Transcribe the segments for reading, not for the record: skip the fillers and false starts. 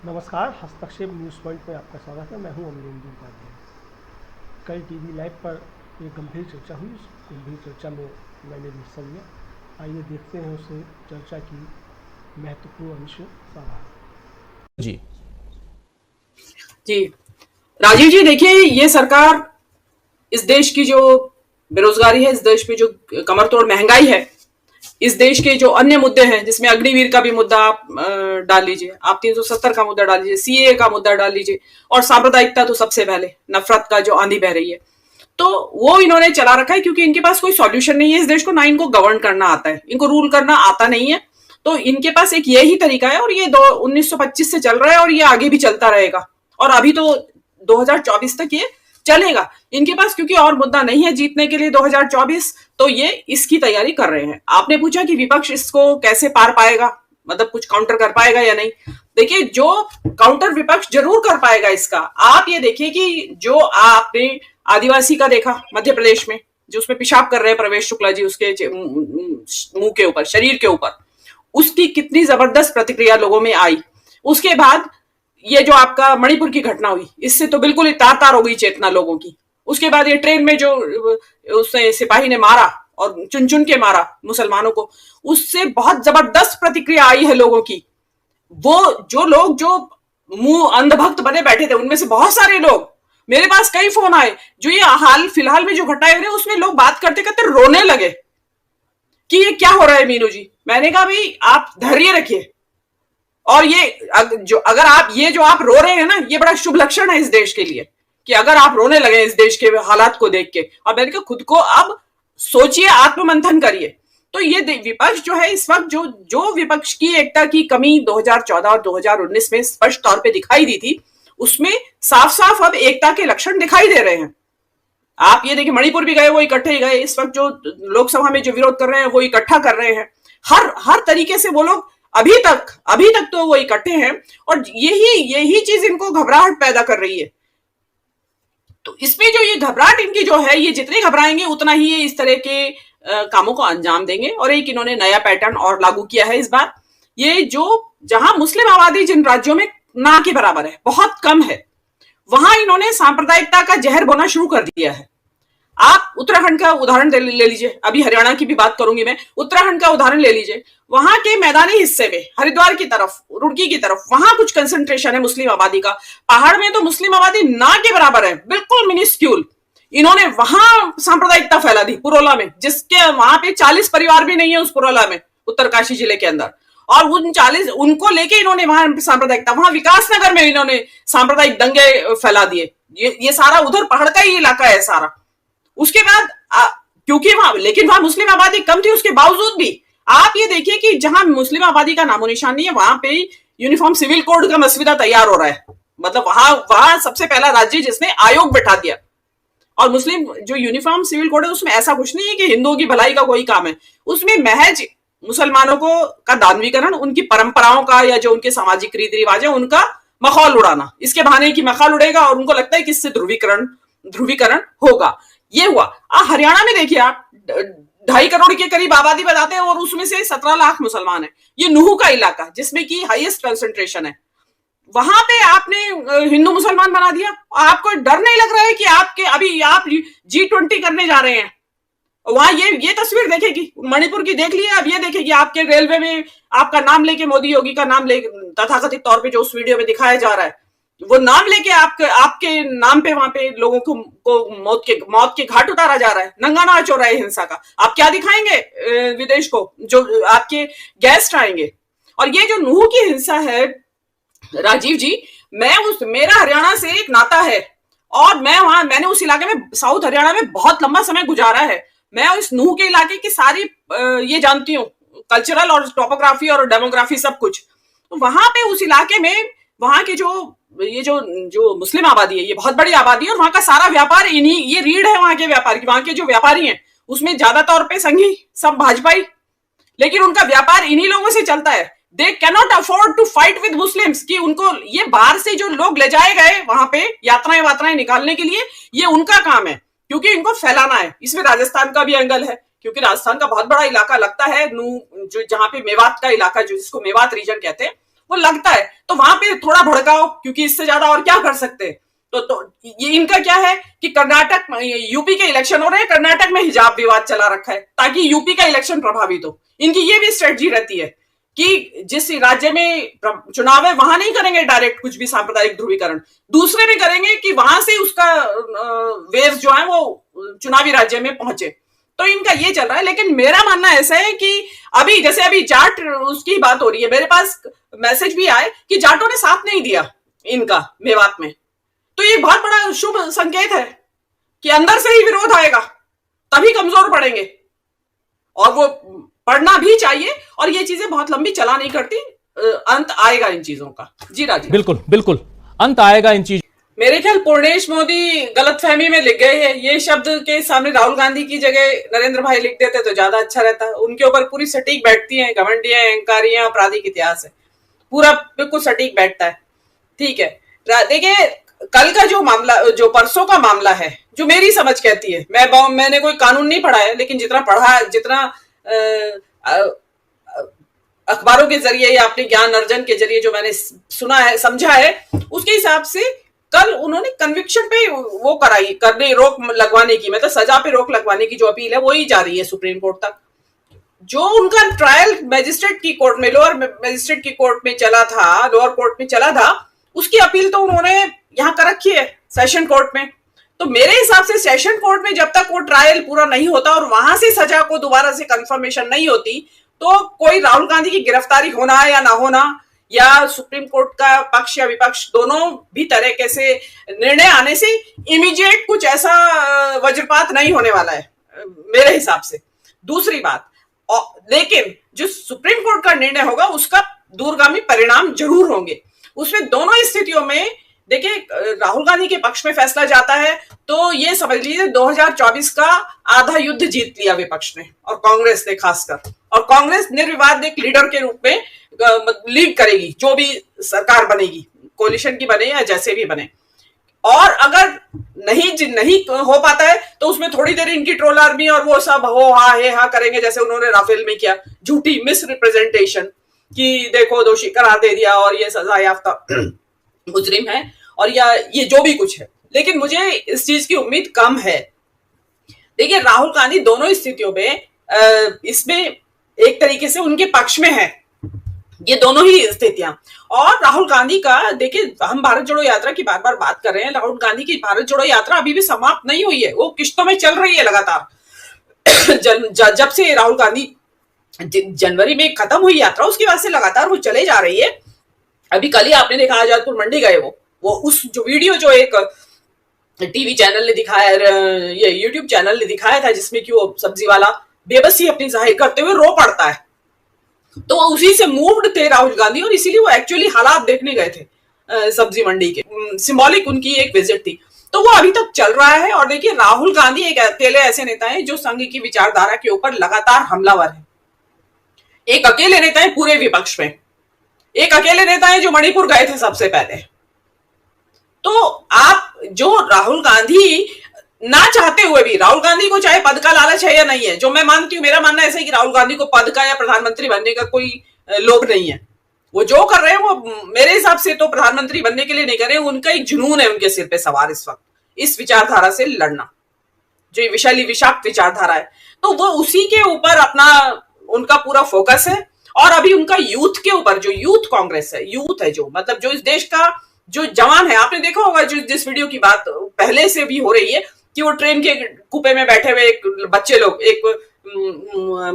नमस्कार, हस्तक्षेप news point में आपका स्वागत है। मैं हूं अमरेंद्र उपाध्याय। कल टीवी लाइव पर एक गंभीर चर्चा हुई। उस गंभीर चर्चा में मैंने भी हिस्सा लिया। आइए देखते हैं उस चर्चा की महत्वपूर्ण अंश सारांश। जी जी राजीव जी, देखिए, ये सरकार इस देश की जो बेरोजगारी है, इस देश में जो कमर तोड़ महंगाई है, इस देश के जो अन्य मुद्दे हैं, जिसमें अग्निवीर का भी मुद्दा आप डाल लीजिए, आप 370 का मुद्दा डाल लीजिए, सीए का मुद्दा डाल लीजिए, और सांप्रदायिकता तो सबसे पहले, नफरत का जो आंधी बह रही है, तो वो इन्होंने चला रखा है क्योंकि इनके पास कोई सॉल्यूशन नहीं है इस देश को। ना इनको गवर्न करना आता है, इनको रूल करना आता नहीं है। तो इनके पास एक यही तरीका है, और ये 1925 से चल रहा है और ये आगे भी चलता रहेगा, और अभी तो 2024 तक ये चलेगा इनके पास, क्योंकि और मुद्दा नहीं है जीतने के लिए 2024। तो ये इसकी तैयारी कर रहे हैं। आपने पूछा कि विपक्ष इसको कैसे पार पाएगा, मतलब कुछ काउंटर कर पाएगा या नहीं। देखिए, जो काउंटर विपक्ष जरूर कर पाएगा इसका, आप ये देखिए कि जो आपने आदिवासी का देखा मध्य प्रदेश में, जो उसमें पेशाब कर रहे हैं प्रवेश शुक्ला जी, उसके मुंह के ऊपर, शरीर के ऊपर, उसकी कितनी जबरदस्त प्रतिक्रिया लोगों में आई। उसके बाद ये जो आपका मणिपुर की घटना हुई, इससे तो बिल्कुल ही तार तार हो गई चेतना लोगों की। उसके बाद ये ट्रेन में जो उसने सिपाही ने मारा और चुन चुन के मारा मुसलमानों को, उससे बहुत जबरदस्त प्रतिक्रिया आई है लोगों की। वो जो लोग जो मुंह अंधभक्त बने बैठे थे, उनमें से बहुत सारे लोग, मेरे पास कई फोन आए, जो ये हाल फिलहाल में जो घटनाएं हो रही है उसमें लोग बात करते करते रोने लगे कि ये क्या हो रहा है मीनू जी। मैंने कहा भाई, आप धैर्य रखिए, और ये जो अगर आप ये जो आप रो रहे हैं ना, ये बड़ा शुभ लक्षण है इस देश के लिए, कि अगर आप रोने लगे इस देश के हालात को देख के, और मैंने कहा खुद को अब सोचिए, आत्ममंथन करिए। तो ये विपक्ष जो है इस वक्त, जो विपक्ष की एकता की कमी 2014 और 2019 में स्पष्ट तौर पे दिखाई दी थी, उसमें साफ साफ अब एकता के लक्षण दिखाई दे रहे हैं। आप ये देखिए, मणिपुर भी गए, वो इकट्ठे ही गए। इस वक्त जो लोकसभा में जो विरोध कर रहे हैं वो इकट्ठा कर रहे हैं। हर तरीके से वो लोग अभी तक तो वो इकट्ठे हैं, और यही चीज इनको घबराहट पैदा कर रही है। तो इसमें जो ये घबराहट इनकी जो है, ये जितने घबराएंगे उतना ही ये इस तरह के कामों को अंजाम देंगे। और एक इन्होंने नया पैटर्न और लागू किया है इस बार, ये जो जहां मुस्लिम आबादी जिन राज्यों में ना के बराबर है, बहुत कम है, वहां इन्होंने सांप्रदायिकता का जहर बोना शुरू कर दिया है। आप उत्तराखंड का उदाहरण ले लीजिए, अभी हरियाणा की भी बात करूंगी मैं, उत्तराखंड का उदाहरण ले लीजिए। वहां के मैदानी हिस्से में, हरिद्वार की तरफ, रुड़की की तरफ, वहां कुछ कंसंट्रेशन है मुस्लिम आबादी का। पहाड़ में तो मुस्लिम आबादी ना के बराबर है, बिल्कुल मिनिस्क्यूल। इन्होंने वहां सांप्रदायिकता फैला दी पुरोला में, जिसके वहां पे 40 परिवार भी नहीं है उस पुरोला में, उत्तरकाशी जिले के अंदर। और उन 40 उनको लेके इन्होंने वहां सांप्रदायिकता, वहां विकासनगर में इन्होंने सांप्रदायिक दंगे फैला दिए। ये सारा उधर पहाड़ का ही इलाका है सारा। उसके बाद क्योंकि लेकिन वहां मुस्लिम आबादी कम थी, उसके बावजूद भी आप ये देखिए कि जहां मुस्लिम आबादी का नामो निशान नहीं है, वहां पे यूनिफॉर्म सिविल कोड का मसविदा तैयार हो रहा है। मतलब वहां सबसे पहला राज्य जिसने आयोग बैठा दिया। और मुस्लिम जो यूनिफॉर्म सिविल कोड है, उसमें ऐसा कुछ नहीं है कि हिंदुओं की भलाई का कोई काम है, उसमें महज मुसलमानों को का दानवीकरण, उनकी परंपराओं का या जो उनके सामाजिक रीति रिवाज है उनका मखौल उड़ाना, इसके बहाने की मखौल उड़ेगा और उनको लगता है कि इससे ध्रुवीकरण होगा। ये हुआ। हरियाणा में देखिए आप, 2.5 करोड़ के करीब आबादी बताते हैं, और उसमें से 17 लाख मुसलमान है। ये नूह का इलाका, जिसमें की हाईएस्ट कंसंट्रेशन है, वहां पे आपने हिंदू मुसलमान बना दिया। आपको डर नहीं लग रहा है कि आपके अभी आप G20 करने जा रहे हैं, वहां ये तस्वीर देखेगी, मणिपुर की देख लिया, अब ये देखेगी आपके रेलवे में आपका नाम लेके, मोदी योगी का नाम ले तथाकथित तौर पे जो उस वीडियो में दिखाया जा रहा है, वो नाम लेके आपके नाम पे वहां पे लोगों को मौत के घाट उतारा जा रहा है। नंगा नाच हो रहा है हिंसा का। आप क्या दिखाएंगे विदेश को, जो आपके गेस्ट आएंगे। और ये जो नूह की हिंसा है राजीव जी, मेरा हरियाणा से एक नाता है, और मैंने उस इलाके में, साउथ हरियाणा में बहुत लंबा समय गुजारा है। मैं उस नूह के इलाके की सारी ये जानती हूँ, कल्चरल और टोपोग्राफी और डेमोग्राफी सब कुछ। तो वहां पे उस इलाके में वहां के जो मुस्लिम आबादी है, ये बहुत बड़ी आबादी है, और वहां का सारा व्यापार ये रीढ़ है वहां के व्यापार की। वहां के जो व्यापारी हैं उसमें ज्यादा तौर पे संघी, सब भाजपाई, लेकिन उनका व्यापार इन्हीं लोगों से चलता है। They cannot afford to fight with Muslims, कि उनको ये बाहर से जो लोग ले जाए गए वहां पे यात्राएं निकालने के लिए, ये उनका काम है, क्योंकि इनको फैलाना है। इसमें राजस्थान का भी एंगल है, क्योंकि राजस्थान का बहुत बड़ा इलाका लगता है जो जहां पे मेवात का इलाका, जो जिसको मेवात रीजन कहते हैं, वो लगता है, तो वहां पे थोड़ा भड़काओ, क्योंकि इससे ज्यादा और क्या कर सकते हैं। तो ये इनका क्या है कि कर्नाटक, यूपी के इलेक्शन हो रहे हैं, कर्नाटक में हिजाब विवाद चला रखा है ताकि यूपी का इलेक्शन प्रभावित हो। इनकी ये भी स्ट्रेटजी रहती है कि जिस राज्य में चुनाव है वहां नहीं करेंगे डायरेक्ट कुछ भी सांप्रदायिक ध्रुवीकरण, दूसरे में करेंगे कि वहां से उसका वेव जो है वो चुनावी राज्य में पहुंचे। तो इनका ये चल रहा है। लेकिन मेरा मानना ऐसा है कि अभी जैसे अभी जाट उसकी बात हो रही है, मेरे पास मैसेज भी आए कि जाटों ने साथ नहीं दिया इनका मेवात में, तो ये बहुत बड़ा शुभ संकेत है कि अंदर से ही विरोध आएगा, तभी कमजोर पड़ेंगे। और वो पढ़ना भी चाहिए, और ये चीजें बहुत लंबी चला नहीं करती, अंत आएगा इन चीजों का। जी राजीव। बिल्कुल बिल्कुल, अंत आएगा इन चीजों। मेरे ख्याल पूर्णेश मोदी गलतफहमी में लिख गए हैं। ये शब्द के सामने राहुल गांधी की जगह नरेंद्र भाई लिख देते तो ज्यादा अच्छा रहता। उनके ऊपर पूरी सटीक बैठती है, घमंडियां, अहंकारियां, आपराधिक इतिहास है, पूरा बिल्कुल सटीक बैठता है। ठीक है, देखिए कल का जो मामला, जो परसों का मामला है, जो मेरी समझ कहती है, मैंने कोई कानून नहीं पढ़ा है, लेकिन जितना पढ़ा, जितना अखबारों के जरिए या अपने ज्ञान अर्जन के जरिए जो मैंने सुना है, समझा है, उसके हिसाब से कल उन्होंने कन्विक्शन पे वो कराई, करने रोक लगवाने की, मतलब सजा पे रोक लगवाने की जो अपील है वो ही जा रही है सुप्रीम कोर्ट तक। जो उनका ट्रायल मैजिस्ट्रेट की कोर्ट में, लोअर मैजिस्ट्रेट की कोर्ट में चला था, लोअर कोर्ट में चला था, उसकी अपील तो उन्होंने यहां कर रखी है सेशन कोर्ट में। तो मेरे हिसाब से सेशन कोर्ट में जब तक वो ट्रायल पूरा नहीं होता और वहां से सजा को दोबारा से कंफर्मेशन नहीं होती, तो कोई राहुल गांधी की गिरफ्तारी होना या ना होना, या सुप्रीम कोर्ट का पक्ष या विपक्ष दोनों भी तरीके से निर्णय आने से इमीडिएट कुछ ऐसा वज्रपात नहीं होने वाला है मेरे हिसाब से। दूसरी बात, लेकिन जो सुप्रीम कोर्ट का निर्णय होगा उसका दूरगामी परिणाम जरूर होंगे। उसमें दोनों स्थितियों में देखिए, राहुल गांधी के पक्ष में फैसला जाता है तो ये समझ लीजिए 2024 का आधा युद्ध जीत लिया विपक्ष ने और कांग्रेस ने खासकर, और कांग्रेस निर्विवाद एक लीडर के रूप में लीड करेगी, जो भी सरकार बनेगी, कोलिशन की बने या जैसे भी बने। और अगर नहीं हो पाता है तो उसमें थोड़ी देर इनकी ट्रोल आर्मी और वो सब हो हा हे हा करेंगे, जैसे उन्होंने राफेल में किया, झूठी मिस रिप्रेजेंटेशन कि देखो दोषी करार दे दिया और ये सजा याफ्ता मुजरिम है, और या ये जो भी कुछ है। लेकिन मुझे इस चीज की उम्मीद कम है। देखिए, राहुल गांधी दोनों स्थितियों में इसमें एक तरीके से उनके पक्ष में है, ये दोनों ही स्थितियां। और राहुल गांधी का देखिए, हम भारत जोड़ो यात्रा की बार बार बात कर रहे हैं, राहुल गांधी की भारत जोड़ो यात्रा अभी भी समाप्त नहीं हुई है, वो किश्तों में चल रही है लगातार। जब से राहुल गांधी जनवरी में खत्म हुई यात्रा, उसके बाद से लगातार वो चले जा रही है। अभी कल ही आपने देखा आजादपुर मंडी गए वो उस जो वीडियो जो एक टीवी चैनल ने दिखाया, ये यूट्यूब चैनल ने दिखाया था, जिसमें कि वो सब्जी वाला बेबसी अपनी जाहिर करते हुए रो पड़ता है, तो उसी से मूव्ड थे राहुल गांधी, और इसीलिए वो एक्चुअली हालात देखने गए थे सब्जी मंडी के। सिंबॉलिक उनकी एक विजिट थी, तो वो अभी तक चल रहा है। और देखिए, राहुल गांधी एक अकेले ऐसे नेता है जो संघ की विचारधारा के ऊपर लगातार हमलावर है। एक अकेले नेता है पूरे विपक्ष में, एक अकेले नेता है जो मणिपुर गए थे सबसे पहले। तो आप जो राहुल गांधी ना चाहते हुए भी, राहुल गांधी को चाहे पद का लालच है या नहीं है, जो मैं मानती हूं, मेरा मानना ऐसा है कि राहुल गांधी को पद का या प्रधानमंत्री बनने का कोई लोभ नहीं है। वो जो कर रहे हैं वो मेरे हिसाब से तो प्रधानमंत्री बनने के लिए नहीं कर रहे हैं, उनका एक जुनून है उनके सिर पे सवार इस वक्त, इस विचारधारा से लड़ना, जो विशाली विषाक्त विचारधारा है। तो वो उसी के ऊपर अपना उनका पूरा फोकस है। और अभी उनका यूथ के ऊपर, जो यूथ कांग्रेस है, यूथ है जो, मतलब जो इस देश का जो जवान है, आपने देखा होगा जिस वीडियो की बात पहले से भी हो रही है कि वो ट्रेन के कूपे में बैठे हुए एक बच्चे लोग, एक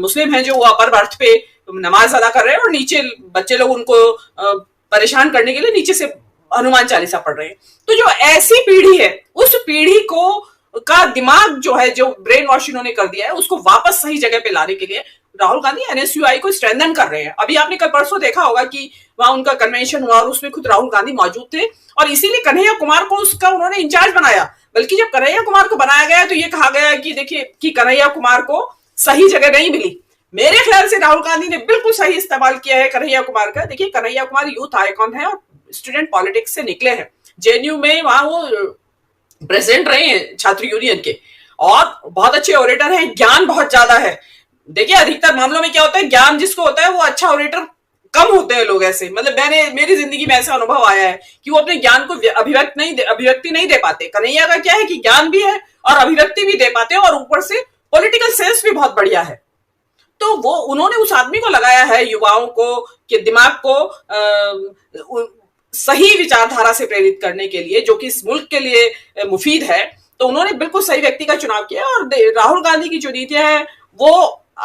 मुस्लिम है जो वो अपर बर्थ पे नमाज अदा कर रहे हैं, और नीचे बच्चे लोग उनको परेशान करने के लिए नीचे से हनुमान चालीसा पढ़ रहे हैं। तो जो ऐसी पीढ़ी है, उस पीढ़ी को का दिमाग जो है, जो ब्रेन वॉश इन्होंने कर दिया है, उसको वापस सही जगह पे लाने के लिए राहुल गांधी एनएसयूआई को स्ट्रेंथन कर रहे हैं। अभी आपने कल परसों देखा होगा कि वहां उनका कन्वेंशन हुआ और उसमें खुद राहुल गांधी मौजूद थे, और इसीलिए कन्हैया कुमार को उसका उन्होंने इंचार्ज बनाया। बल्कि जब कन्हैया कुमार को बनाया गया तो ये कहा गया कि देखिए कि कन्हैया कुमार को सही जगह नहीं मिली। मेरे ख्याल से राहुल गांधी ने बिल्कुल सही इस्तेमाल किया है कन्हैया कुमार का। देखिए, कन्हैया कुमार यूथ आइकॉन है और स्टूडेंट पॉलिटिक्स से निकले हैं। जेएनयू में वहां वो प्रेसिडेंट रहे हैं छात्र यूनियन के, और बहुत अच्छे ओरेटर हैं, ज्ञान बहुत ज्यादा है। देखिए, अधिकतर मामलों में क्या होता है, ज्ञान जिसको होता है वो अच्छा ओरेटर कम होते हैं लोग ऐसे, मतलब मेरी जिंदगी में ऐसा अनुभव आया है कि वो अपने ज्ञान को अभिव्यक्ति नहीं दे पाते। कन्हैया का क्या है कि ज्ञान भी है और अभिव्यक्ति भी दे पाते हैं और ऊपर से पॉलिटिकल सेंस भी बहुत बढ़िया है। तो वो उन्होंने उस आदमी को लगाया है युवाओं को कि दिमाग को सही विचारधारा से प्रेरित करने के लिए, जो कि इस मुल्क के लिए मुफीद है। तो उन्होंने बिल्कुल सही व्यक्ति का चुनाव किया और राहुल गांधी की जो नीतियां हैं वो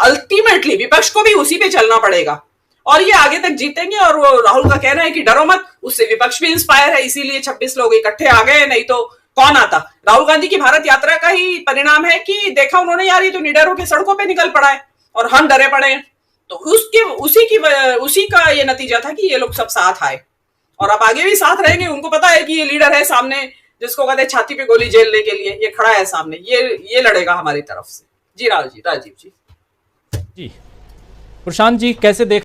अल्टीमेटली विपक्ष को भी उसी पे चलना पड़ेगा और ये आगे तक जीतेंगे। और वो राहुल का कहना है कि डरो मत, उससे विपक्ष भी इंस्पायर है, इसीलिए 26 लोग इकट्ठे आ गए, नहीं तो कौन आता। राहुल गांधी की भारत यात्रा का ही परिणाम है कि देखा उन्होंने, यार ये तो निडर होकर सड़कों पे निकल पड़ा है और हम डरे पड़े हैं। तो उसी का ये नतीजा था कि ये लोग सब साथ आए और अब आगे भी साथ रहेंगे। उनको पता है कि ये लीडर है सामने, जिसको कहते हैं छाती पे गोली झेलने के लिए, ये खड़ा है सामने, ये लड़ेगा हमारी तरफ से। जी राजीव जी। जी प्रशांत जी, कैसे देख